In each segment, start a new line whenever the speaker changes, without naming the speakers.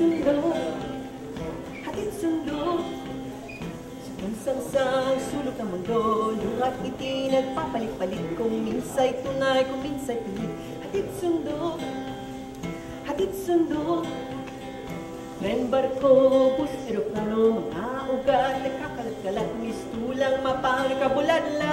sundo, hatid sundo. Sangsang sulok ng mundo, luhat ngiti nagpapalit-palit. Kung minsa'y tunay, kung minsa'y pilit. Hatid sundo, hatid sundo. Tren, barko, bus, eroplano, mga ugat, nagkakalat-kalat, mistulang mapang kabuladlan.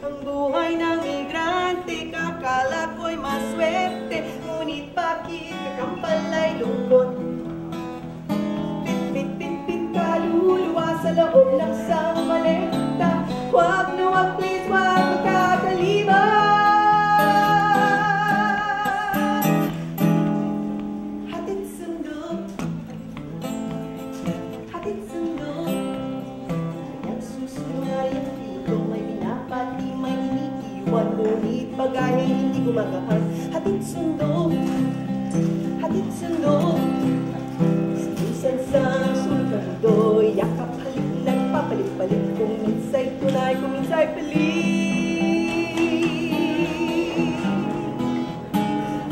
Ang buhay ng migrante, kakala ko'y maswerte, ngunit bakit kakampalay lungkot? Pit-pit-pit-pit, kaluluwa sa loob ng isang maleta. Huwag na huwag, please, huwag magkakaliban. Ngunit bagahe hindi gumagahas. Hatid sundo, hatid sundo. Sinusan sa sulok ng mundo, yakap halik nagpapalit-palit. Kung minsa'y tunay, kung minsa'y pilit.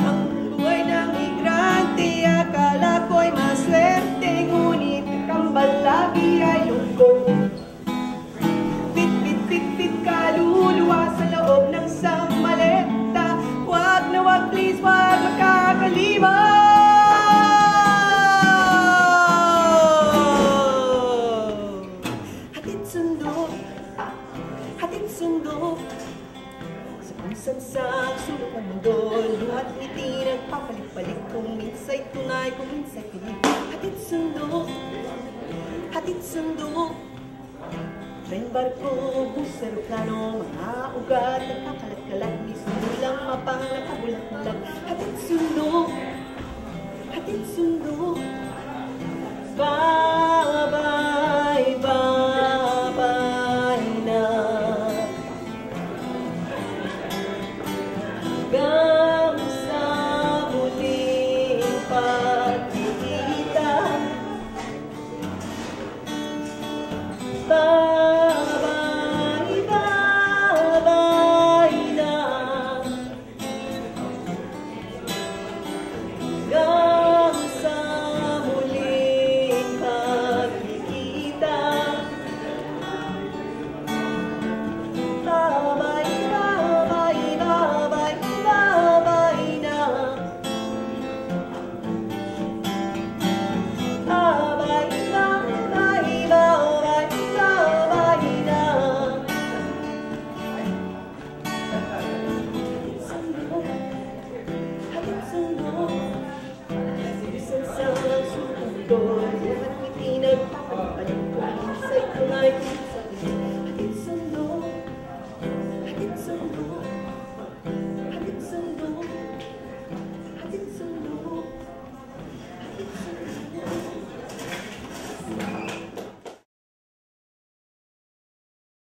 Ang buhay ng migrante, akala ko'y maswerte, ngunit kakambal lagi ay lungkot. Pit-pit-pit-pit, kaluluwa sa loob ng isang maleta. Huwag na huwag, please, huwag magkakaliban. Hatid sundo, hatid sundo. Sa pangsansang sulok ng mundo, luhat ngiti nagpapalit-palit. Kung minsa'y tunay, kung minsa'y pilit. Hatid sundo, hatid sundo. Tren, barko, bus, eroplano, mga ugat, nagkakalat-kalat, mistulang mapang nakabulat-bulat. Hatid sundo, hatid sundo. Bye-bye, bye-bye na. Hanggang sa muling pagkikita. Bye-bye, bye-bye na. Hanggang sa muling pagkikita. Bye-bye, bye-bye, bye-bye, bye-bye na. Bye-bye, bye-bye, bye-bye. Hatid sundo, hatid sundo.